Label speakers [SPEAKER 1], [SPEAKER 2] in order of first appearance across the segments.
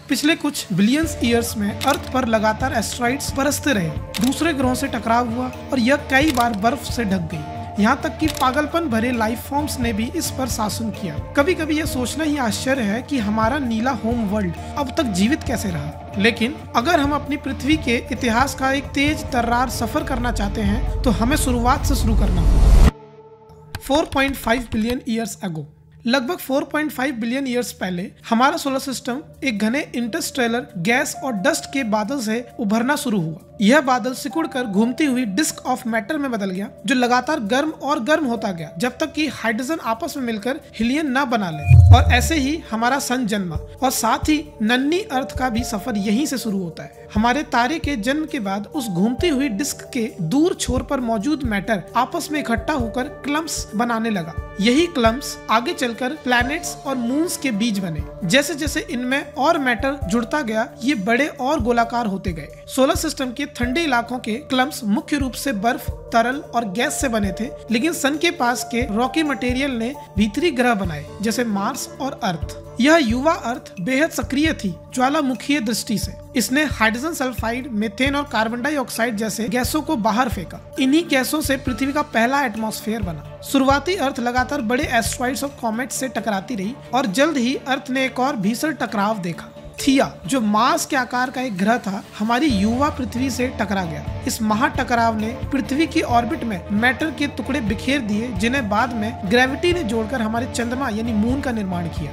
[SPEAKER 1] पिछले कुछ billions years में अर्थ पर लगातार एस्टेरॉइड्स बरसते रहे, दूसरे ग्रहों से टकराव हुआ और यह कई बार बर्फ से ढक गई। यहाँ तक कि पागलपन भरे लाइफ फॉर्म्स ने भी इस पर शासन किया। कभी कभी यह सोचना ही आश्चर्य है कि हमारा नीला होम वर्ल्ड अब तक जीवित कैसे रहा। लेकिन अगर हम अपनी पृथ्वी के इतिहास का एक तेज तर्रार सफर करना चाहते हैं तो हमें शुरुआत से शुरू करना होगा। 4.5 बिलियन ईयर्स अगो, लगभग 4.5 बिलियन ईयर्स पहले हमारा सोलर सिस्टम एक घने इंटरस्टेलर गैस और डस्ट के बादल से उभरना शुरू हुआ। यह बादल सिकुड़कर घूमती हुई डिस्क ऑफ मैटर में बदल गया, जो लगातार गर्म और गर्म होता गया जब तक कि हाइड्रोजन आपस में मिलकर हीलियम न बना ले। और ऐसे ही हमारा सन जन्मा और साथ ही नन्ही अर्थ का भी सफर यहीं से शुरू होता है। हमारे तारे के जन्म के बाद उस घूमती हुई डिस्क के दूर छोर पर मौजूद मैटर आपस में इकट्ठा होकर क्लम्प्स बनाने लगा। यही क्लम्प्स आगे चलकर प्लैनेट्स और मून्स के बीज बने। जैसे जैसे इनमें और मैटर जुड़ता गया, ये बड़े और गोलाकार होते गए। सोलर सिस्टम के ठंडे इलाकों के क्लम्प्स मुख्य रूप से बर्फ, तरल और गैस से बने थे, लेकिन सन के पास के रॉकी मटेरियल ने भीतरी ग्रह बनाए, जैसे मार्स और अर्थ। यह युवा अर्थ बेहद सक्रिय थी ज्वालामुखीय दृष्टि से। इसने हाइड्रोजन सल्फाइड, मीथेन और कार्बन डाइऑक्साइड जैसे गैसों को बाहर फेंका। इन्हीं गैसों से पृथ्वी का पहला एटमॉस्फेयर बना। शुरुआती अर्थ लगातार बड़े एस्टेरॉइड्स और कॉमेट्स से टकराती रही और जल्द ही अर्थ ने एक और भीषण टकराव देखा। थिया, जो मार्स के आकार का एक ग्रह था, हमारी युवा पृथ्वी से टकरा गया। इस महाटकराव ने पृथ्वी की ऑर्बिट में मैटर के टुकड़े बिखेर दिए, जिन्हें बाद में ग्रेविटी ने जोड़कर हमारे चंद्रमा यानी मून का निर्माण किया।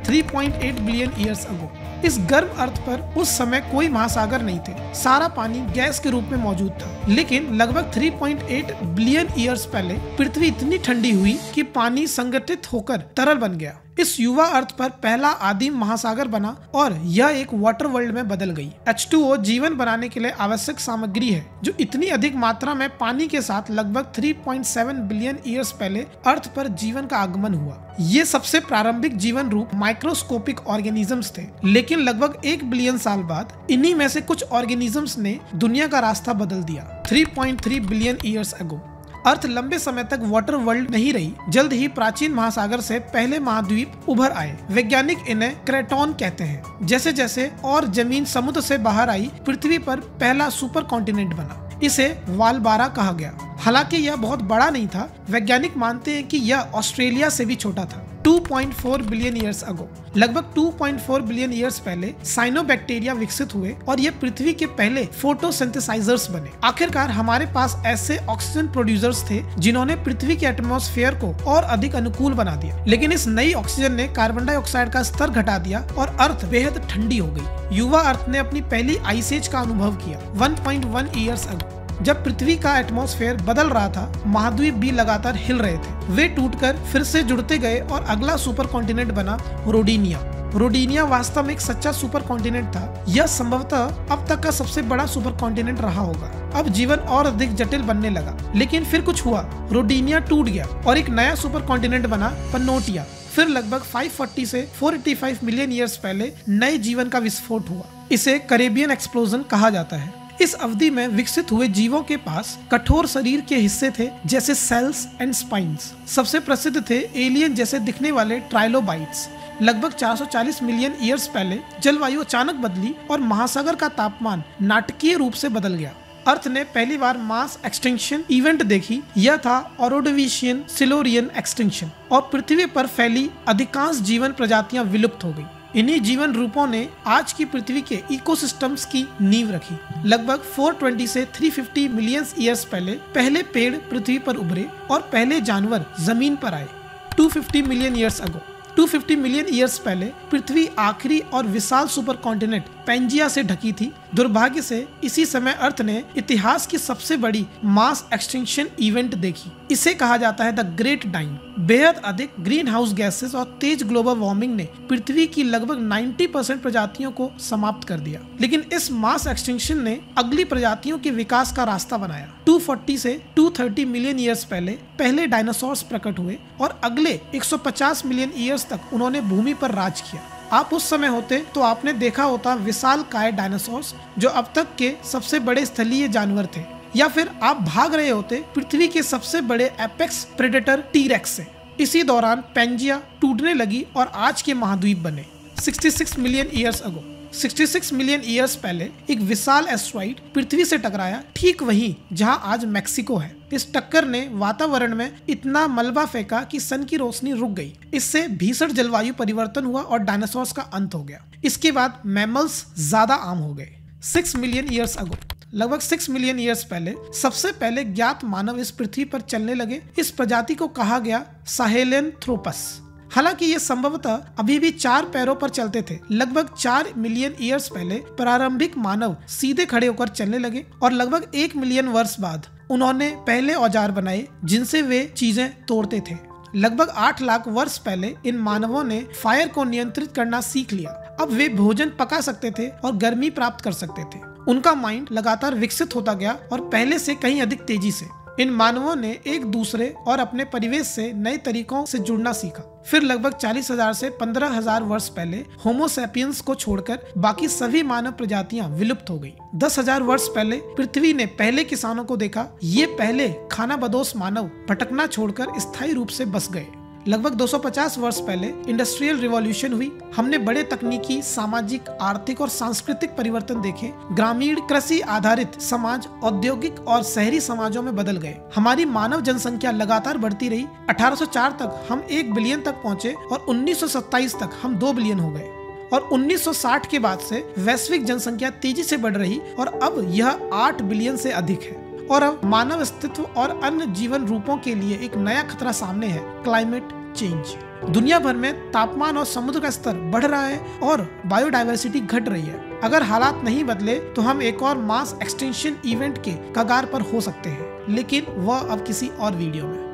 [SPEAKER 1] 3.8 बिलियन ईयर्स अगो, इस गर्म अर्थ पर उस समय कोई महासागर नहीं थे। सारा पानी गैस के रूप में मौजूद था। लेकिन लगभग 3.8 बिलियन ईयर्स पहले पृथ्वी इतनी ठंडी हुई कि पानी संगठित होकर तरल बन गया। इस युवा अर्थ पर पहला आदिम महासागर बना और यह एक वाटर वर्ल्ड में बदल गई। H2O जीवन बनाने के लिए आवश्यक सामग्री है, जो इतनी अधिक मात्रा में पानी के साथ लगभग 3.7 बिलियन ईयर्स पहले अर्थ पर जीवन का आगमन हुआ। ये सबसे प्रारंभिक जीवन रूप माइक्रोस्कोपिक ऑर्गेनिजम्स थे, लेकिन लगभग 1 बिलियन साल बाद इन्हीं में से कुछ ऑर्गेनिजम्स ने दुनिया का रास्ता बदल दिया। 3.3 बिलियन ईयर्स अगो, अर्थ लंबे समय तक वाटर वर्ल्ड नहीं रही। जल्द ही प्राचीन महासागर से पहले महाद्वीप उभर आए। वैज्ञानिक इन्हें क्रेटॉन कहते हैं। जैसे जैसे और जमीन समुद्र से बाहर आई, पृथ्वी पर पहला सुपर कॉन्टिनेंट बना। इसे वालबारा कहा गया। हालांकि यह बहुत बड़ा नहीं था। वैज्ञानिक मानते हैं कि यह ऑस्ट्रेलिया से भी छोटा था। 2.4 बिलियन ईयर्स अगो, लगभग 2.4 बिलियन ईयर्स पहले साइनोबैक्टीरिया विकसित हुए और ये पृथ्वी के पहले फोटोसिंथेसाइजर्स बने। आखिरकार हमारे पास ऐसे ऑक्सीजन प्रोड्यूसर्स थे जिन्होंने पृथ्वी के एटमॉस्फेयर को और अधिक अनुकूल बना दिया। लेकिन इस नई ऑक्सीजन ने कार्बन डाइऑक्साइड का स्तर घटा दिया और अर्थ बेहद ठंडी हो गई। युवा अर्थ ने अपनी पहली आइस एज का अनुभव किया 1.1 ईयर्स अगो। जब पृथ्वी का एटमॉस्फेयर बदल रहा था, महाद्वीप भी लगातार हिल रहे थे। वे टूटकर फिर से जुड़ते गए और अगला सुपर कॉन्टिनेंट बना रोडिनिया। रोडिनिया वास्तव में एक सच्चा सुपर कॉन्टिनेंट था। यह संभवतः अब तक का सबसे बड़ा सुपर कॉन्टिनेंट रहा होगा। अब जीवन और अधिक जटिल बनने लगा, लेकिन फिर कुछ हुआ। रोडिनिया टूट गया और एक नया सुपर कॉन्टिनेंट बना पनोटिया। फिर लगभग 540 से 485 मिलियन ईयर्स पहले नए जीवन का विस्फोट हुआ। इसे कैरेबियन एक्सप्लोजन कहा जाता है। इस अवधि में विकसित हुए जीवों के पास कठोर शरीर के हिस्से थे, जैसे सेल्स एंड स्पाइन्स। सबसे प्रसिद्ध थे एलियन जैसे दिखने वाले ट्राइलोबाइट्स। लगभग 440 मिलियन ईयर्स पहले जलवायु अचानक बदली और महासागर का तापमान नाटकीय रूप से बदल गया। अर्थ ने पहली बार मास एक्सटिंक्शन इवेंट देखी। यह था ऑरोडोविशियन सिलोरियन एक्सटिंक्शन और पृथ्वी पर फैली अधिकांश जीवन प्रजातियां विलुप्त हो गई। इन्हीं जीवन रूपों ने आज की पृथ्वी के इकोसिस्टम्स की नींव रखी। लगभग 420 से 350 मिलियन ईयर्स पहले पेड़ पृथ्वी पर उभरे और पहले जानवर जमीन पर आए। 250 million years ago, 250 million years पहले पृथ्वी आखिरी और विशाल सुपर कॉन्टिनेंट पेंजिया से ढकी थी। दुर्भाग्य से इसी समय अर्थ ने इतिहास की सबसे बड़ी मास एक्सटिंक्शन इवेंट देखी। इसे कहा जाता है द ग्रेट डाइंग। बेहद अधिक ग्रीन हाउस गैसेस और तेज ग्लोबल वार्मिंग ने पृथ्वी की लगभग 90% प्रजातियों को समाप्त कर दिया। लेकिन इस मास एक्सटिंक्शन ने अगली प्रजातियों के विकास का रास्ता बनाया। 240 से 230 मिलियन ईयर्स पहले डायनासोर्स प्रकट हुए और अगले 150 मिलियन ईयर्स तक उन्होंने भूमि पर राज किया। आप उस समय होते तो आपने देखा होता विशालकाय डायनासोर्स, जो अब तक के सबसे बड़े स्थलीय जानवर थे, या फिर आप भाग रहे होते पृथ्वी के सबसे बड़े एपेक्स प्रेडेटर टीरेक्स से। इसी दौरान पेंजिया टूटने लगी और आज के महाद्वीप बने। 66 million years ago. 66 million years पहले एक विशाल एस्ट्रॉइड पृथ्वी से टकराया, ठीक वहीं जहां आज मेक्सिको है। इस टक्कर ने वातावरण में इतना मलबा फेंका कि सन की रोशनी रुक गई। इससे भीषण जलवायु परिवर्तन हुआ और डायनासोर्स का अंत हो गया। इसके बाद मैमल्स ज्यादा आम हो गए। 6 मिलियन ईयर्स अगो, लगभग 6 मिलियन ईयर्स पहले सबसे पहले ज्ञात मानव इस पृथ्वी पर चलने लगे। इस प्रजाति को कहा गया साहेलियनथ्रोपस। हालांकि ये संभवतः अभी भी 4 पैरों पर चलते थे। लगभग 4 मिलियन ईयर्स पहले प्रारंभिक मानव सीधे खड़े होकर चलने लगे और लगभग 1 मिलियन वर्ष बाद उन्होंने पहले औजार बनाए जिनसे वे चीजें तोड़ते थे। लगभग 8 लाख वर्ष पहले इन मानवों ने फायर को नियंत्रित करना सीख लिया। अब वे भोजन पका सकते थे और गर्मी प्राप्त कर सकते थे। उनका माइंड लगातार विकसित होता गया और पहले से कहीं अधिक तेजी से। इन मानवों ने एक दूसरे और अपने परिवेश से नए तरीकों से जुड़ना सीखा। फिर लगभग 40,000 से 15,000 वर्ष पहले होमो सैपियंस को छोड़कर बाकी सभी मानव प्रजातियां विलुप्त हो गई। 10,000 वर्ष पहले पृथ्वी ने पहले किसानों को देखा। ये पहले खानाबदोश मानव भटकना छोड़कर स्थायी रूप से बस गए। लगभग 250 वर्ष पहले इंडस्ट्रियल रिवॉल्यूशन हुई। हमने बड़े तकनीकी, सामाजिक, आर्थिक और सांस्कृतिक परिवर्तन देखे। ग्रामीण कृषि आधारित समाज औद्योगिक और शहरी समाजों में बदल गए। हमारी मानव जनसंख्या लगातार बढ़ती रही। 1804 तक हम 1 बिलियन तक पहुंचे और 1927 तक हम 2 बिलियन हो गए। और 1960 के बाद से वैश्विक जनसंख्या तेजी से बढ़ रही और अब यह 8 बिलियन से अधिक है। और अब मानव अस्तित्व और अन्य जीवन रूपों के लिए एक नया खतरा सामने है, क्लाइमेट चेंज। दुनिया भर में तापमान और समुद्र का स्तर बढ़ रहा है और बायोडायवर्सिटी घट रही है। अगर हालात नहीं बदले तो हम एक और मास एक्सटिंक्शन इवेंट के कगार पर हो सकते हैं, लेकिन वह अब किसी और वीडियो में।